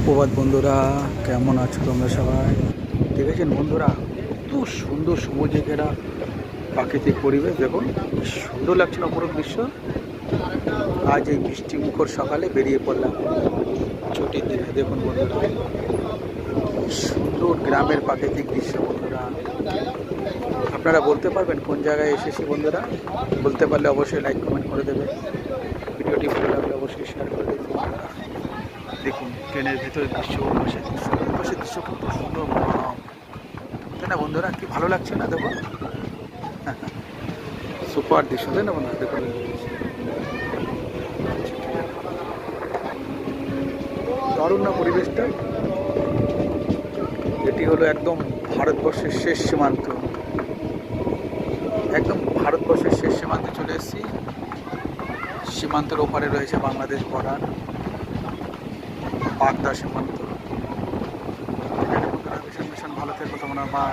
প্রভাত বন্ধুরা, কেমন আছো তোমরা সবাই? দেখেছেন বন্ধুরা, কত সুন্দর সবুজে ঘেরা প্রাকৃতিক পরিবেশ। দেখুন কি সুন্দর লাগছে না অপরূপ দৃশ্য। আজ এই বৃষ্টি মুখর সকালে বেরিয়ে পড়লাম ছুটির দিনে। দেখুন বন্ধুরা, সুন্দর গ্রামের প্রাকৃতিক দৃশ্য। বন্ধুরা, আপনারা বলতে পারবেন কোন জায়গায় এসেছি? বন্ধুরা, বলতে পারলে অবশ্যই লাইক কমেন্ট করে দেবে। ভিডিওটি ভালো লাগলে অবশ্যই শেয়ার করে দেবে। দেখুন ট্রেনের ভেতরে দৃশ্য, পাশের দৃশ্য কত সুন্দর, তাই না বন্ধুরা? কি ভালো লাগছে না? দেখো, সুপার দৃশ্য, তাই না বন্ধুরা? দেখুন দারুণ না পরিবেশটা? এটি হলো একদম ভারতবর্ষের শেষ সীমান্ত। একদম ভারতবর্ষের শেষ সীমান্তে চলে এসেছি। সীমান্তের ওপারে রয়েছে বাংলাদেশ বর্ডার, বাগদা সীমান্ত। ভীষণ ভীষণ ভালো থেকো তোমরা। বা